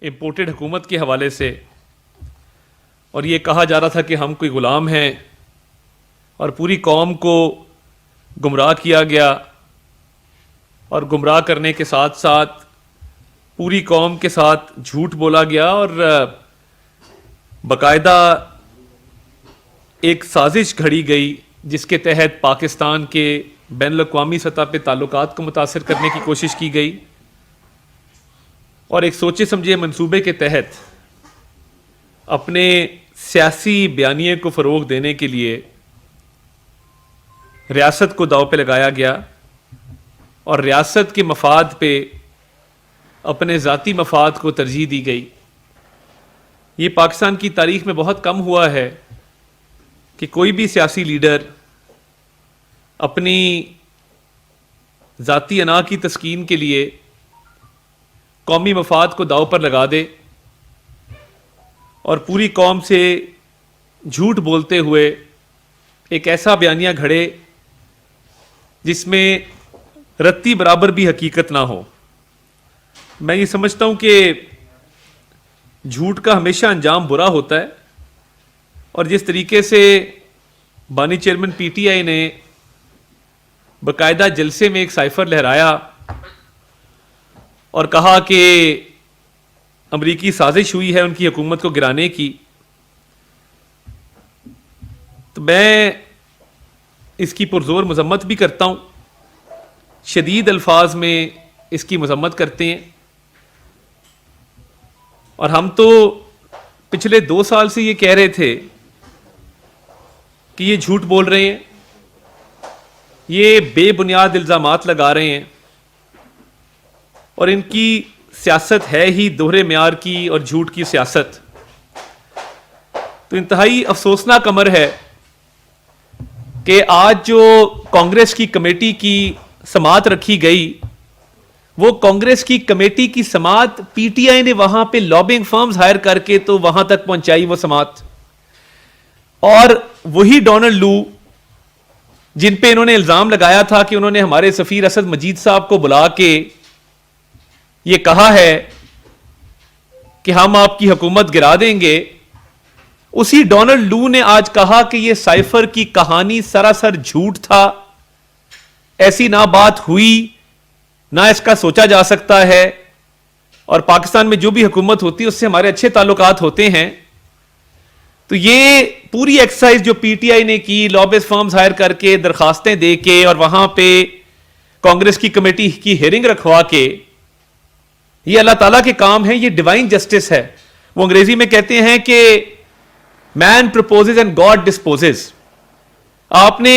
Imported حکومت کے حوالے سے، اور یہ کہا جا رہا تھا کہ ہم کوئی غلام ہیں اور پوری قوم کو گمراہ کیا گیا، اور گمراہ کرنے کے ساتھ ساتھ پوری قوم کے ساتھ جھوٹ بولا گیا، اور باقاعدہ ایک سازش گھڑی گئی جس کے تحت پاکستان کے بین الاقوامی سطح پہ تعلقات کو متاثر کرنے کی کوشش کی گئی، اور ایک سوچے سمجھے منصوبے کے تحت اپنے سیاسی بیانیے کو فروغ دینے کے لیے ریاست کو داؤ پہ لگایا گیا، اور ریاست کے مفاد پہ اپنے ذاتی مفاد کو ترجیح دی گئی۔ یہ پاکستان کی تاریخ میں بہت کم ہوا ہے کہ کوئی بھی سیاسی لیڈر اپنی ذاتی انا کی تسکین کے لیے قومی مفاد کو داؤ پر لگا دے اور پوری قوم سے جھوٹ بولتے ہوئے ایک ایسا بیانیہ گھڑے جس میں رتی برابر بھی حقیقت نہ ہو۔ میں یہ سمجھتا ہوں کہ جھوٹ کا ہمیشہ انجام برا ہوتا ہے، اور جس طریقے سے بانی چیئرمین پی ٹی آئی نے باقاعدہ جلسے میں ایک سائفر لہرایا اور کہا کہ امریکی سازش ہوئی ہے ان کی حکومت کو گرانے کی، تو میں اس کی پرزور مذمت بھی کرتا ہوں، شدید الفاظ میں اس کی مذمت کرتے ہیں، اور ہم تو پچھلے 2 سال سے یہ کہہ رہے تھے کہ یہ جھوٹ بول رہے ہیں، یہ بے بنیاد الزامات لگا رہے ہیں، اور ان کی سیاست ہے ہی دوہرے معیار کی اور جھوٹ کی سیاست۔ تو انتہائی افسوسناک امر ہے کہ آج جو کانگریس کی کمیٹی کی سماعت رکھی گئی، وہ کانگریس کی کمیٹی کی سماعت پی ٹی آئی نے وہاں پہ لابنگ فرمز ہائر کر کے تو وہاں تک پہنچائی وہ سماعت، اور وہی ڈونلڈ لو جن پہ انہوں نے الزام لگایا تھا کہ انہوں نے ہمارے سفیر اسد مجید صاحب کو بلا کے یہ کہا ہے کہ ہم آپ کی حکومت گرا دیں گے، اسی ڈونلڈ لو نے آج کہا کہ یہ سائفر کی کہانی سراسر جھوٹ تھا، ایسی نہ بات ہوئی، نہ اس کا سوچا جا سکتا ہے، اور پاکستان میں جو بھی حکومت ہوتی ہے اس سے ہمارے اچھے تعلقات ہوتے ہیں۔ تو یہ پوری ایکسرسائز جو پی ٹی آئی نے کی، لابس فرمز ہائر کر کے، درخواستیں دے کے، اور وہاں پہ کانگریس کی کمیٹی کی ہیئرنگ رکھوا کے، یہ اللہ تعالیٰ کے کام ہے، یہ ڈیوائن جسٹس ہے۔ وہ انگریزی میں کہتے ہیں کہ مین پرپوزز اینڈ گاڈ ڈسپوزز۔ آپ نے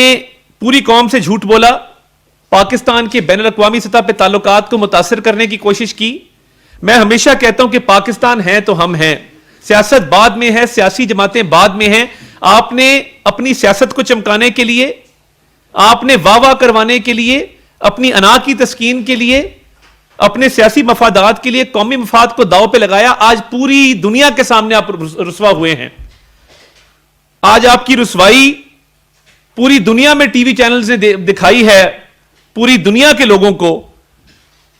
پوری قوم سے جھوٹ بولا، پاکستان کے بین الاقوامی سطح پہ تعلقات کو متاثر کرنے کی کوشش کی۔ میں ہمیشہ کہتا ہوں کہ پاکستان ہے تو ہم ہیں، سیاست بعد میں ہے، سیاسی جماعتیں بعد میں ہیں۔ آپ نے اپنی سیاست کو چمکانے کے لیے، آپ نے واہ واہ کروانے کے لیے، اپنی انا کی تسکین کے لیے، اپنے سیاسی مفادات کے لیے قومی مفاد کو داؤ پہ لگایا۔ آج پوری دنیا کے سامنے آپ رسوا ہوئے ہیں، آج آپ کی رسوائی پوری دنیا میں ٹی وی چینلز نے دکھائی ہے، پوری دنیا کے لوگوں کو،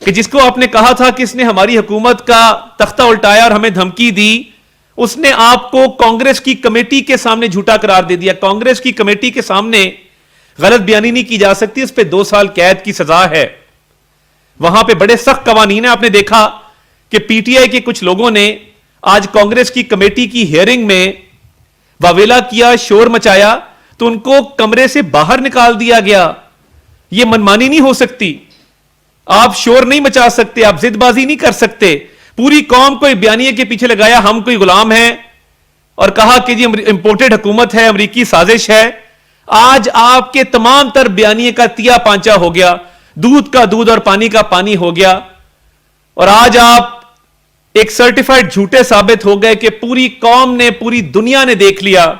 کہ جس کو آپ نے کہا تھا کہ اس نے ہماری حکومت کا تختہ الٹایا اور ہمیں دھمکی دی، اس نے آپ کو کانگریس کی کمیٹی کے سامنے جھوٹا قرار دے دیا۔ کانگریس کی کمیٹی کے سامنے غلط بیانی نہیں کی جا سکتی، اس پہ 2 سال قید کی سزا ہے۔ وہاں پہ بڑے سخت قوانین ہیں۔ آپ نے دیکھا کہ پی ٹی آئی کے کچھ لوگوں نے آج کانگریس کی کمیٹی کی ہیئرنگ میں واویلا کیا، شور مچایا، تو ان کو کمرے سے باہر نکال دیا گیا۔ یہ منمانی نہیں ہو سکتی، آپ شور نہیں مچا سکتے، آپ ضد بازی نہیں کر سکتے۔ پوری قوم کو بیانیے کے پیچھے لگایا ہم کوئی غلام ہیں، اور کہا کہ جی امپورٹڈ حکومت ہے، امریکی سازش ہے۔ آج آپ کے تمام تر بیانیے کا تیا پانچا ہو گیا، دودھ کا دودھ اور پانی کا پانی ہو گیا، اور آج آپ ایک سرٹیفائیڈ جھوٹے ثابت ہو گئے کہ پوری قوم نے، پوری دنیا نے دیکھ لیا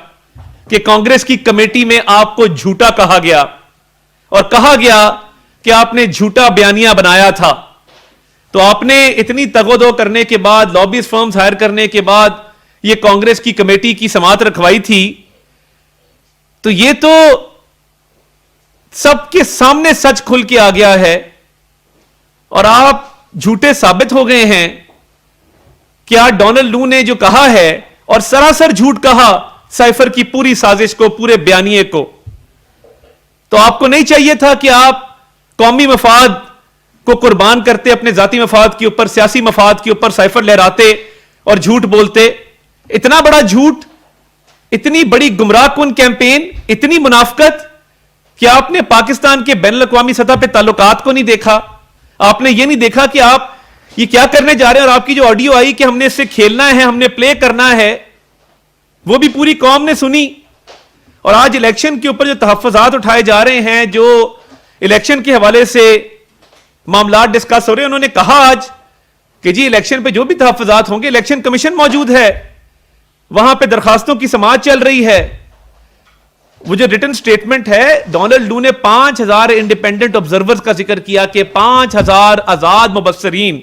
کہ کانگریس کی کمیٹی میں آپ کو جھوٹا کہا گیا، اور کہا گیا کہ آپ نے جھوٹا بیانیہ بنایا تھا۔ تو آپ نے اتنی تگودو کرنے کے بعد، لابیز فرمز ہائر کرنے کے بعد یہ کانگریس کی کمیٹی کی سماعت رکھوائی تھی، تو یہ تو سب کے سامنے سچ کھل کے آ گیا ہے، اور آپ جھوٹے ثابت ہو گئے ہیں۔ کیا ڈونلڈ لو نے جو کہا ہے اور سراسر جھوٹ کہا سائفر کی پوری سازش کو, پورے بیانیے کو, تو آپ کو نہیں چاہیے تھا کہ آپ قومی مفاد کو قربان کرتے, اپنے ذاتی مفاد کے اوپر, سیاسی مفاد کے اوپر سائفر لہراتے اور جھوٹ بولتے؟ اتنا بڑا جھوٹ, اتنی بڑی گمراہ کن کیمپین, اتنی منافقت کہ آپ نے پاکستان کے بین الاقوامی سطح پہ تعلقات کو نہیں دیکھا. آپ نے یہ نہیں دیکھا کہ آپ یہ کیا کرنے جا رہے ہیں, اور آپ کی جو آڈیو آئی کہ ہم نے اس سے کھیلنا ہے, ہم نے پلے کرنا ہے, وہ بھی پوری قوم نے سنی. اور آج الیکشن کے اوپر جو تحفظات اٹھائے جا رہے ہیں, جو الیکشن کے حوالے سے معاملات ڈسکس ہو رہے ہیں, انہوں نے کہا آج کہ جی الیکشن پہ جو بھی تحفظات ہوں گے, الیکشن کمیشن موجود ہے, وہاں پہ درخواستوں کی سماعت چل رہی ہے. وہ جو ریٹن سٹیٹمنٹ ہے, ڈونلڈ لو نے 5000 انڈیپینڈنٹ آبزرورز کا ذکر کیا کہ 5000 آزاد مبصرین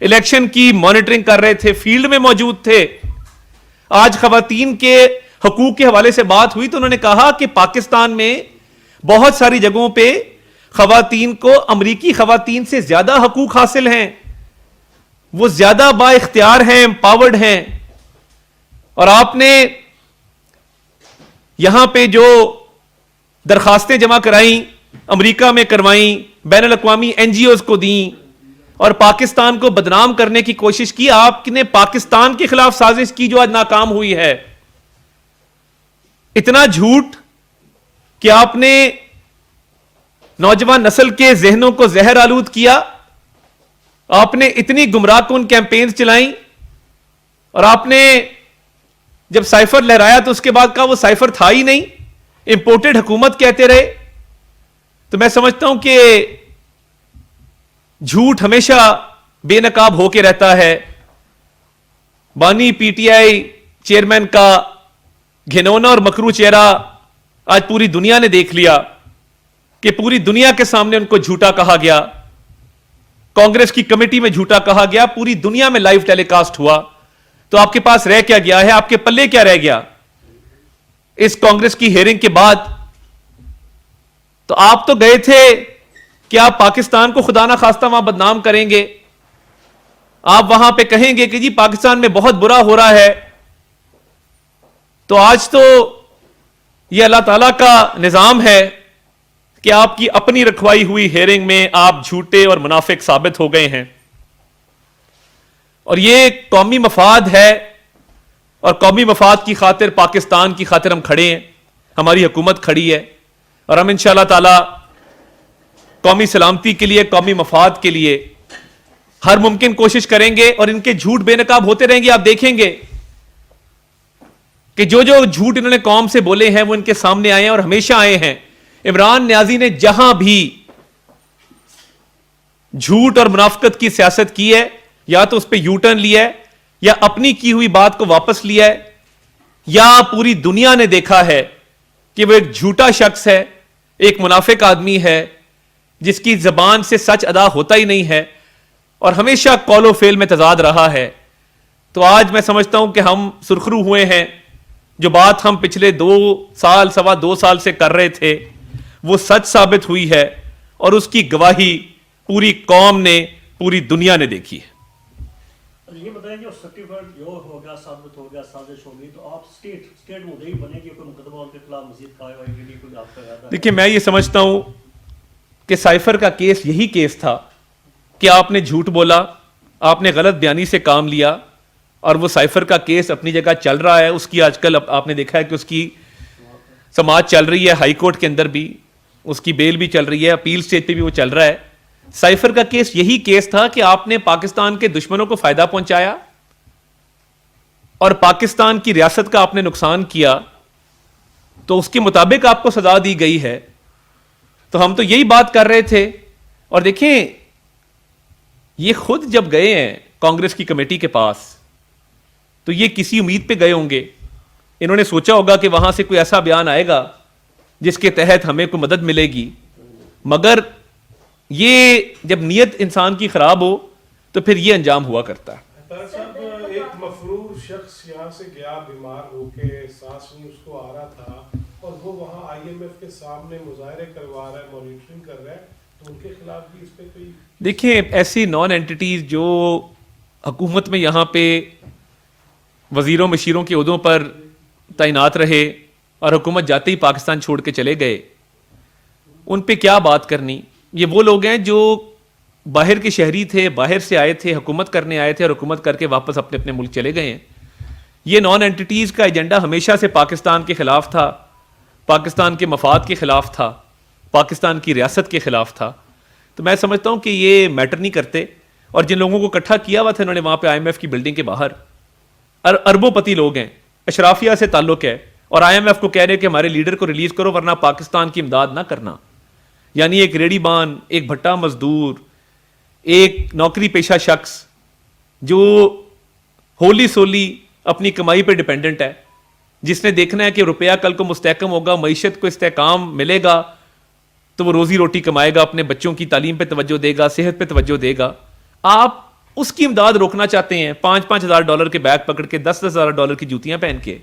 الیکشن کی مانیٹرنگ کر رہے تھے, فیلڈ میں موجود تھے. آج خواتین کے حقوق کے حوالے سے بات ہوئی تو انہوں نے کہا کہ پاکستان میں بہت ساری جگہوں پہ خواتین کو امریکی خواتین سے زیادہ حقوق حاصل ہیں, وہ زیادہ با اختیار ہیں, امپاورڈ ہیں. اور آپ نے یہاں پہ جو درخواستیں جمع کرائیں, امریکہ میں کروائیں, بین الاقوامی این جی اوز کو دیں, اور پاکستان کو بدنام کرنے کی کوشش کی. آپ نے پاکستان کے خلاف سازش کی جو آج ناکام ہوئی ہے. اتنا جھوٹ کہ آپ نے نوجوان نسل کے ذہنوں کو زہر آلود کیا. آپ نے اتنی گمراہ کن کیمپینز چلائیں, اور آپ نے جب سائفر لہرایا تو اس کے بعد کہا وہ سائفر تھا ہی نہیں, امپورٹڈ حکومت کہتے رہے. تو میں سمجھتا ہوں کہ جھوٹ ہمیشہ بے نقاب ہو کے رہتا ہے. بانی پی ٹی آئی چیئرمین کا گھنونا اور مکرو چہرہ آج پوری دنیا نے دیکھ لیا کہ پوری دنیا کے سامنے ان کو جھوٹا کہا گیا, کانگریس کی کمیٹی میں جھوٹا کہا گیا, پوری دنیا میں لائیو ٹیلی کاسٹ ہوا. تو آپ کے پاس رہ کیا گیا ہے, آپ کے پلے کیا رہ گیا اس کانگریس کی ہیئرنگ کے بعد؟ تو آپ تو گئے تھے کہ آپ پاکستان کو خدا نہ خواستہ وہاں بدنام کریں گے, آپ وہاں پہ کہیں گے کہ جی پاکستان میں بہت برا ہو رہا ہے. تو آج تو یہ اللہ تعالیٰ کا نظام ہے کہ آپ کی اپنی رکھوائی ہوئی ہیئرنگ میں آپ جھوٹے اور منافق ثابت ہو گئے ہیں. اور یہ قومی مفاد ہے, اور قومی مفاد کی خاطر, پاکستان کی خاطر ہم کھڑے ہیں, ہماری حکومت کھڑی ہے, اور ہم انشاءاللہ تعالی قومی سلامتی کے لیے, قومی مفاد کے لیے ہر ممکن کوشش کریں گے. اور ان کے جھوٹ بے نقاب ہوتے رہیں گے. آپ دیکھیں گے کہ جو جو جھوٹ انہوں نے قوم سے بولے ہیں وہ ان کے سامنے آئے ہیں, اور ہمیشہ آئے ہیں. عمران نیازی نے جہاں بھی جھوٹ اور منافقت کی سیاست کی ہے, یا تو اس پہ یو ٹرن لیا ہے, یا اپنی کی ہوئی بات کو واپس لیا ہے, یا پوری دنیا نے دیکھا ہے کہ وہ ایک جھوٹا شخص ہے, ایک منافق آدمی ہے جس کی زبان سے سچ ادا ہوتا ہی نہیں ہے, اور ہمیشہ قول و فعل میں تضاد رہا ہے. تو آج میں سمجھتا ہوں کہ ہم سرخرو ہوئے ہیں. جو بات ہم پچھلے 2 سال, 2.25 سال سے کر رہے تھے وہ سچ ثابت ہوئی ہے, اور اس کی گواہی پوری قوم نے, پوری دنیا نے دیکھی ہے. یہ بتائیں کہ سرٹیفائڈ جو ہو گیا, ثابت ہو گیا, سازش ہو گئی, تو آپ اسٹیٹ مدعی بنے گی, کوئی مقدمہ ان کے خلاف مزید کارروائی کے لیے کوئی آپ کا ارادہ ہے؟ دیکھیں, میں یہ سمجھتا ہوں کہ سائفر کا کیس یہی کیس تھا کہ آپ نے جھوٹ بولا, آپ نے غلط بیانی سے کام لیا, اور وہ سائفر کا کیس اپنی جگہ چل رہا ہے. اس کی آج کل آپ نے دیکھا ہے کہ اس کی سماعت چل رہی ہے ہائی کورٹ کے اندر بھی, اس کی بیل بھی چل رہی ہے, اپیل اسٹیج پہ بھی وہ چل رہا ہے. سائفر کا کیس یہی کیس تھا کہ آپ نے پاکستان کے دشمنوں کو فائدہ پہنچایا, اور پاکستان کی ریاست کا آپ نے نقصان کیا, تو اس کے مطابق آپ کو سزا دی گئی ہے. تو ہم تو یہی بات کر رہے تھے. اور دیکھیں, یہ خود جب گئے ہیں کانگریس کی کمیٹی کے پاس تو یہ کسی امید پہ گئے ہوں گے. انہوں نے سوچا ہوگا کہ وہاں سے کوئی ایسا بیان آئے گا جس کے تحت ہمیں کوئی مدد ملے گی. مگر یہ جب نیت انسان کی خراب ہو تو پھر یہ انجام ہوا کرتا ہے. صاحب, ایک مفرور شخص یہاں سے گیا بیمار ہو کے, سانس نہیں اس کو آ رہا تھا, اور وہ وہاں آئی ایم ایف کے سامنے مظاہرے کروا رہا ہے, مانیٹرنگ کر رہا ہے, تو ان کے خلاف بھی اس پہ کوئی؟ دیکھیں, ایسی نان اینٹیز جو حکومت میں یہاں پہ وزیروں مشیروں کے عہدوں پر تعینات رہے اور حکومت جاتے ہی پاکستان چھوڑ کے چلے گئے، ان پہ کیا بات کرنی؟ یہ وہ لوگ ہیں جو باہر کے شہری تھے، باہر سے آئے تھے، حکومت کرنے آئے تھے اور حکومت کر کے واپس اپنے اپنے ملک چلے گئے ہیں. یہ نان اینٹیز کا ایجنڈا ہمیشہ سے پاکستان کے خلاف تھا، پاکستان کے مفاد کے خلاف تھا، پاکستان کی ریاست کے خلاف تھا. تو میں سمجھتا ہوں کہ یہ میٹر نہیں کرتے. اور جن لوگوں کو اکٹھا کیا ہوا تھا انہوں نے وہاں پہ IMF کی بلڈنگ کے باہر، اربوں پتی لوگ ہیں، اشرافیہ سے تعلق ہے، اور IMF کو کہہ رہے کہ ہمارے لیڈر کو ریلیز کرو ورنہ پاکستان کی امداد نہ کرنا. یعنی ایک ریڑی بان، ایک بھٹا مزدور، ایک نوکری پیشہ شخص جو ہولی سولی اپنی کمائی پہ ڈیپینڈنٹ ہے، جس نے دیکھنا ہے کہ روپیہ کل کو مستحکم ہوگا، معیشت کو استحکام ملے گا تو وہ روزی روٹی کمائے گا، اپنے بچوں کی تعلیم پہ توجہ دے گا، صحت پہ توجہ دے گا. آپ اس کی امداد روکنا چاہتے ہیں $5,000 کے بیگ پکڑ کے، $10,000 کی جوتیاں پہن کے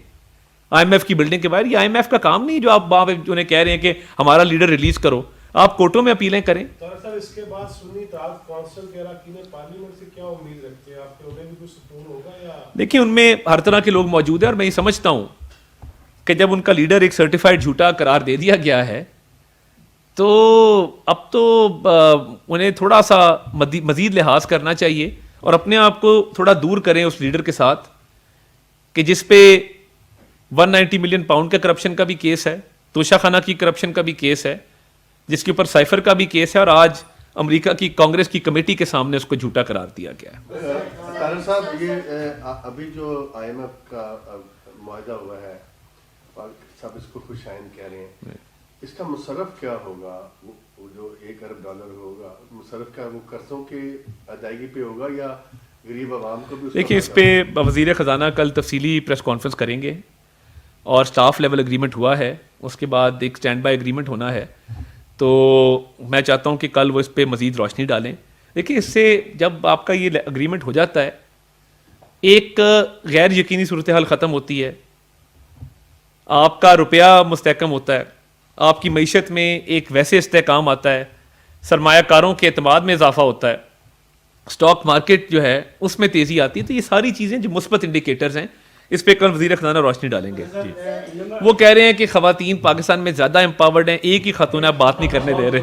IMF کی بلڈنگ کے باہر. یہ IMF کا کام نہیں جو آپ وہاں پہ انہیں کہہ رہے ہیں کہ ہمارا لیڈر ریلیز کرو. آپ کورٹوں میں اپیلیں کریں. سر اس کے بعد سنی اتحاد کونسل کے اراکین پارلیمنٹ سے کیا امید رکھتے ہیں آپ کے؟ انہیں بھی کچھ سکون ہوگا یا؟ دیکھیں ان میں ہر طرح کے لوگ موجود ہیں، اور میں یہ سمجھتا ہوں کہ جب ان کا لیڈر ایک سرٹیفائڈ جھوٹا قرار دے دیا گیا ہے تو اب تو انہیں تھوڑا سا مزید لحاظ کرنا چاہیے اور اپنے آپ کو تھوڑا دور کریں اس لیڈر کے ساتھ کہ جس پہ 190 ملین پاؤنڈ کا کرپشن کا بھی کیس ہے، توشہ خانہ کی کرپشن کا بھی کیس ہے، جس کے اوپر سائفر کا بھی کیس ہے، اور آج امریکہ کی کانگریس کی کمیٹی کے سامنے اس کو جھوٹا قرار دیا گیا ہے. طاہر صاحب، یہ ابھی جو IMF کا معاہدہ ہوا ہے، سب اس کو خوش آئند کہہ رہے ہیں، اس کا مصرف کیا ہوگا؟ وہ جو $1 ارب ہوگا، مصرف کیا وہ قرضوں کی ادائیگی پہ ہوگا یا غریب عوام کو بھی؟ دیکھیں اس پہ وزیر خزانہ کل تفصیلی پریس کانفرنس کریں گے، اور سٹاف لیول اگریمنٹ ہوا ہے، اس کے بعد ایک اسٹینڈ بائی اگریمنٹ ہونا ہے. تو میں چاہتا ہوں کہ کل وہ اس پہ مزید روشنی ڈالیں. دیکھیں اس سے جب آپ کا یہ اگریمنٹ ہو جاتا ہے، ایک غیر یقینی صورتحال ختم ہوتی ہے، آپ کا روپیہ مستحکم ہوتا ہے، آپ کی معیشت میں ایک ویسے استحکام آتا ہے، سرمایہ کاروں کے اعتماد میں اضافہ ہوتا ہے، اسٹاک مارکیٹ جو ہے اس میں تیزی آتی ہے. تو یہ ساری چیزیں جو مثبت انڈیکیٹرز ہیں، اس پہ کل وزیر خزانہ روشنی ڈالیں گے. جی وہ کہہ رہے ہیں کہ خواتین پاکستان میں زیادہ امپاورڈ ہیں، ایک ہی خاتون ہے، بات نہیں کرنے دے رہے.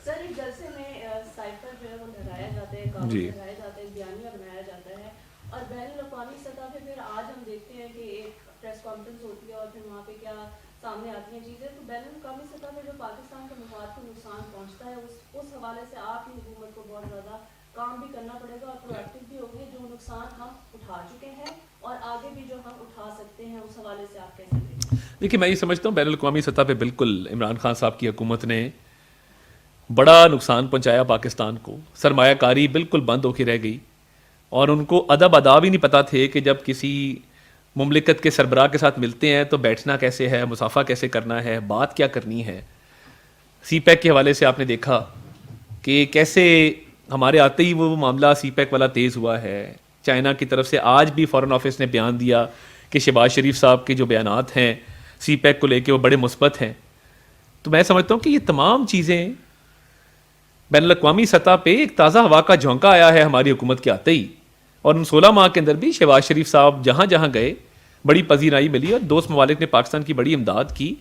سر ایک جلسے میں سائفر جو ہے وہ لگایا جاتا ہے، کاغذ لگایا جاتا ہے، بیانیہ بنایا جاتا ہے، اور بین الاقوامی سطح پہ پھر آج ہم دیکھتے ہیں کہ ایک پریس کانفرنس ہوتی ہے اور پھر وہاں پہ کیا سامنے آتی ہیں چیزیں. تو بین الاقوامی سطح پہ جو پاکستان کے مفاد کو نقصان پہنچتا ہے، اس حوالے سے آپ کی حکومت کو بہت زیادہ کام بھی کرنا پڑے گا اور پروایکٹیو بھی ہوگی. جو نقصان ہم اٹھا چکے ہیں اور آگے بھی جو ہم اٹھا سکتے ہیں، اس حوالے سے آپ کیسے دیکھیں؟ دیکھیے میں یہ سمجھتا ہوں بین الاقوامی سطح پہ بالکل عمران خان صاحب کی حکومت نے بڑا نقصان پہنچایا پاکستان کو. سرمایہ کاری بالکل بند ہو کے رہ گئی، اور ان کو ادب آداب ہی نہیں پتہ تھے کہ جب کسی مملکت کے سربراہ کے ساتھ ملتے ہیں تو بیٹھنا کیسے ہے، مصافحہ کیسے کرنا ہے، بات کیا کرنی ہے. سی پیک کے حوالے سے آپ نے دیکھا کہ کیسے ہمارے آتے ہی وہ معاملہ سی پیک والا تیز ہوا ہے. چائنا کی طرف سے آج بھی فارن آفس نے بیان دیا کہ شہباز شریف صاحب کے جو بیانات ہیں سی پیک کو لے کے وہ بڑے مثبت ہیں. تو میں سمجھتا ہوں کہ یہ تمام چیزیں بین الاقوامی سطح پہ ایک تازہ ہوا کا جھونکا آیا ہے ہماری حکومت کے آتے ہی، اور ان 16 ماہ کے اندر بھی شہباز شریف صاحب جہاں جہاں گئے بڑی پذیرائی ملی، اور دوست ممالک نے پاکستان کی بڑی امداد کی.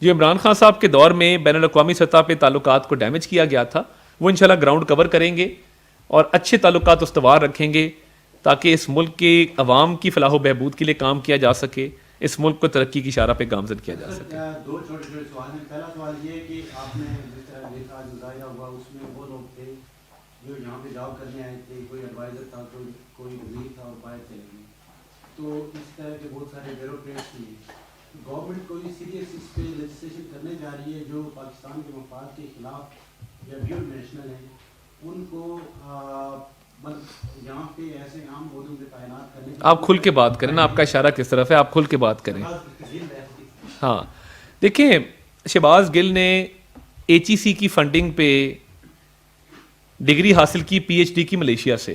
جو عمران خان صاحب کے دور میں بین الاقوامی سطح پہ تعلقات کو ڈیمیج کیا گیا تھا، وہ انشاءاللہ گراؤنڈ کور کریں گے اور اچھے تعلقات استوار رکھیں گے تاکہ اس ملک کے عوام کی فلاح و بہبود کے لیے کام کیا جا سکے، اس ملک کو ترقی کی شارہ پہ گامزن کیا جا سکے. دو چھوٹے چھوٹے سوال ہیں. پہلا سوال یہ ہے کہ آپ نے جس طرح دیکھا جو ظاہرہ ہوا اس میں وہ لوگ تھے جو یہاں پہ جاب کرنے آئے تھے، کوئی ایڈوائزر تھا، کوئی وزیر تھا اور باہر چلے گئے. تو اس طرح کے بہت سارے بیوروکریٹس بھی ہیں. گورنمنٹ کوئی سیریس اس پہ لیجسلیشن کرنے جا رہی ہے جو پاکستان کے مفاد کے خلاف یا ڈیول نیشنل ہیں، ان کو یہاں پہ ایسے عام عہدوں پہ تعینات کرنے. آپ کھل کے بات کریں نا، آپ کا اشارہ کس طرف ہے، آپ کھل کے بات کریں. ہاں دیکھیں شہباز گل نے HEC کی فنڈنگ پہ ڈگری حاصل کی PhD کی ملیشیا سے،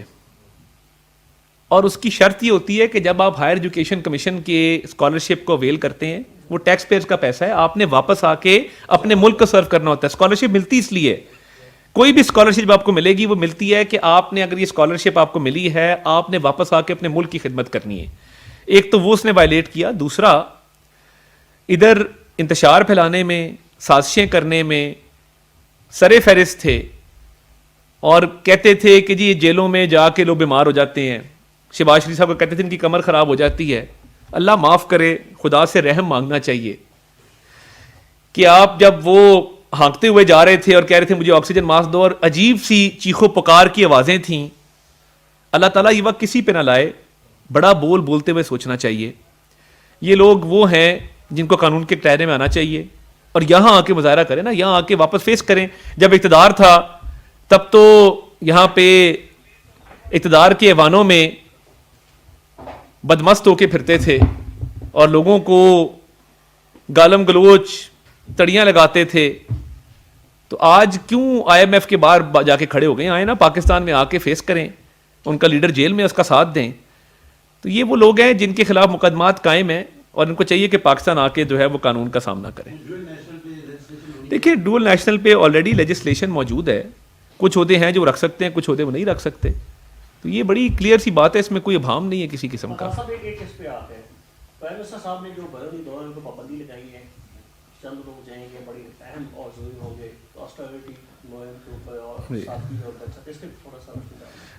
اور اس کی شرط یہ ہوتی ہے کہ جب آپ ہائر ایجوکیشن کمیشن کے اسکالرشپ کو اویل کرتے ہیں، وہ ٹیکس پیئرز کا پیسہ ہے، آپ نے واپس آ کے اپنے ملک کو سرو کرنا ہوتا ہے. اسکالرشپ ملتی اس لیے کوئی بھی اسکالرشپ آپ کو ملے گی وہ ملتی ہے کہ آپ نے اگر یہ اسکالرشپ آپ کو ملی ہے آپ نے واپس آ کے اپنے ملک کی خدمت کرنی ہے. ایک تو وہ اس نے وائلیٹ کیا, دوسرا ادھر انتشار پھیلانے میں, سازشیں کرنے میں سر فہرست تھے اور کہتے تھے کہ جی یہ جیلوں میں جا کے لوگ بیمار ہو جاتے ہیں. شہباز شریف صاحب کو کہتے تھے ان کی کمر خراب ہو جاتی ہے. اللہ معاف کرے, خدا سے رحم مانگنا چاہیے کہ آپ جب وہ ہانکتے ہوئے جا رہے تھے اور کہہ رہے تھے مجھے آکسیجن ماسک دو, اور عجیب سی چیخو پکار کی آوازیں تھیں. اللہ تعالیٰ یہ وقت کسی پہ نہ لائے, بڑا بول بولتے ہوئے سوچنا چاہیے. یہ لوگ وہ ہیں جن کو قانون کے دائرے میں آنا چاہیے اور یہاں آ کے مظاہرہ کریں نا, یہاں آ کے واپس فیس کریں. جب اقتدار تھا تب تو یہاں پہ اقتدار کے ایوانوں میں بدمست ہو کے پھرتے تھے اور لوگوں کو گالم گلوچ تڑیاں لگاتے تھے. تو آج کیوں آئی ایم ایف کے باہر جا کے کھڑے ہو گئے؟ آئے نا پاکستان میں آ کے فیس کریں, ان کا لیڈر جیل میں اس کا ساتھ دیں. تو یہ وہ لوگ ہیں جن کے خلاف مقدمات قائم ہیں اور ان کو چاہیے کہ پاکستان آ کے جو ہے وہ قانون کا سامنا کریں. دیکھیے ڈوئل نیشنل پہ آلریڈی لیجسلیشن موجود ہے. کچھ عہدے ہیں جو رکھ سکتے ہیں, کچھ عہدے وہ نہیں رکھ سکتے. تو یہ بڑی کلیئر سی بات ہے, اس میں کوئی ابہام نہیں ہے کسی قسم کا. صاحب ایک اس پہ آتے ہیں, پرائم منسٹر صاحب نے جو بیرونی دوروں پہ پابندی لگائی ہے, چند لوگ جائیں گے بڑی اہم اور ضروری ہوں گے, آسٹریلٹی مہم کے اوپر اور ساتھی اور بچہ, اس پہ تھوڑا سا.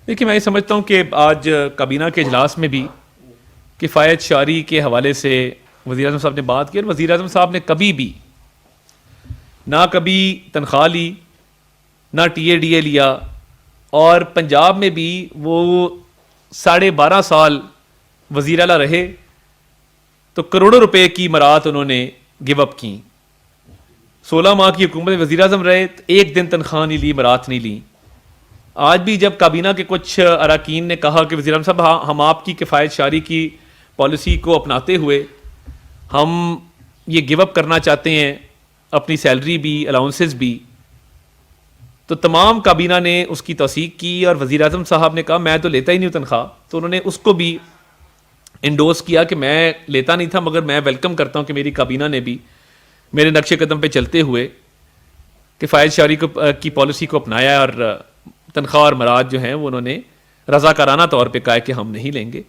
دیکھیے میں یہ سمجھتا ہوں کہ آج کابینہ کے اجلاس میں بھی کفایت شعاری کے حوالے سے وزیر اعظم صاحب نے بات کی, اور وزیر اعظم صاحب نے کبھی بھی نہ کبھی تنخواہ لی نہ ٹی اے ڈی اے لیا, اور پنجاب میں بھی وہ 12.5 سال وزیر اعلیٰ رہے تو کروڑوں روپے کی مراد انہوں نے گیو اپ کی. 16 ماہ کی حکومت میں وزیر اعظم رہے, ایک دن تنخواہ نہیں لی, مراد نہیں لی. آج بھی جب کابینہ کے کچھ اراکین نے کہا کہ وزیر اعظم صاحب ہم آپ کی کفایت شعاری کی پالیسی کو اپناتے ہوئے ہم یہ گیو اپ کرنا چاہتے ہیں, اپنی سیلری بھی الاؤنسز بھی, تو تمام کابینہ نے اس کی توثیق کی اور وزیر اعظم صاحب نے کہا میں تو لیتا ہی نہیں ہوں تنخواہ. تو انہوں نے اس کو بھی انڈورس کیا کہ میں لیتا نہیں تھا, مگر میں ویلکم کرتا ہوں کہ میری کابینہ نے بھی میرے نقش قدم پہ چلتے ہوئے کفایت شعاری کی پالیسی کو اپنایا اور تنخواہ اور مراد جو ہیں وہ انہوں نے رضاکارانہ طور پہ کہا کہ ہم نہیں لیں گے.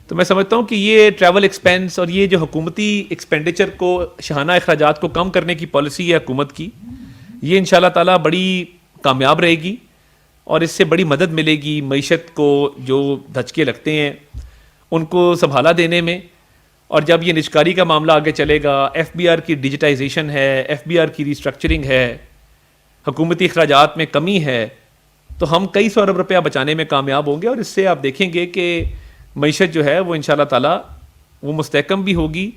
تو میں سمجھتا ہوں کہ یہ ٹریول ایکسپینس اور یہ جو حکومتی ایکسپینڈیچر کو, شاہانہ اخراجات کو کم کرنے کی پالیسی ہے حکومت کی, یہ انشاءاللہ تعالیٰ بڑی کامیاب رہے گی اور اس سے بڑی مدد ملے گی معیشت کو جو دھچکے لگتے ہیں ان کو سنبھالا دینے میں. اور جب یہ نجکاری کا معاملہ آگے چلے گا, ایف بی آر کی ڈیجیٹائزیشن ہے, ایف بی آر کی ریسٹرکچرنگ ہے, حکومتی اخراجات میں کمی ہے, تو ہم کئی سو ارب روپیہ بچانے میں کامیاب ہوں گے. اور اس سے آپ دیکھیں گے کہ معیشت جو ہے وہ انشاءاللہ تعالیٰ وہ مستحکم بھی ہوگی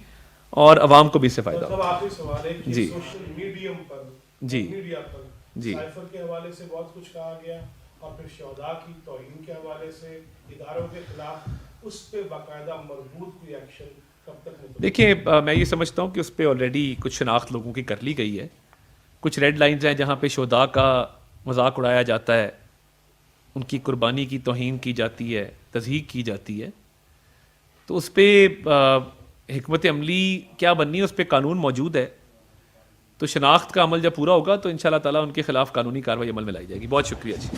اور عوام کو بھی اس سے فائدہ ہوگا. آخری سوال ہے کہ جی سوشل میڈیم پر, جی میڈیا پر جی سائفر کے حوالے سے بہت کچھ کہا گیا, اور پھر شہداء کی توہین کے حوالے سے اداروں کے خلاف اس پہ باقاعدہ مربوط کوئی ایکشن کب تک؟ دیکھیں میں یہ سمجھتا ہوں کہ اس پہ آلریڈی کچھ شناخت لوگوں کی کر لی گئی ہے. کچھ ریڈ لائنز ہیں جہاں پہ شہداء کا مذاق اڑایا جاتا ہے, ان کی قربانی کی توہین کی جاتی ہے, تضحیق کی جاتی ہے. تو اس پہ حکمت عملی کیا بننی ہے, اس پہ قانون موجود ہے. تو شناخت کا عمل جب پورا ہوگا تو انشاءاللہ تعالیٰ ان کے خلاف قانونی کارروائی عمل میں لائی جائے گی. بہت شکریہ جی.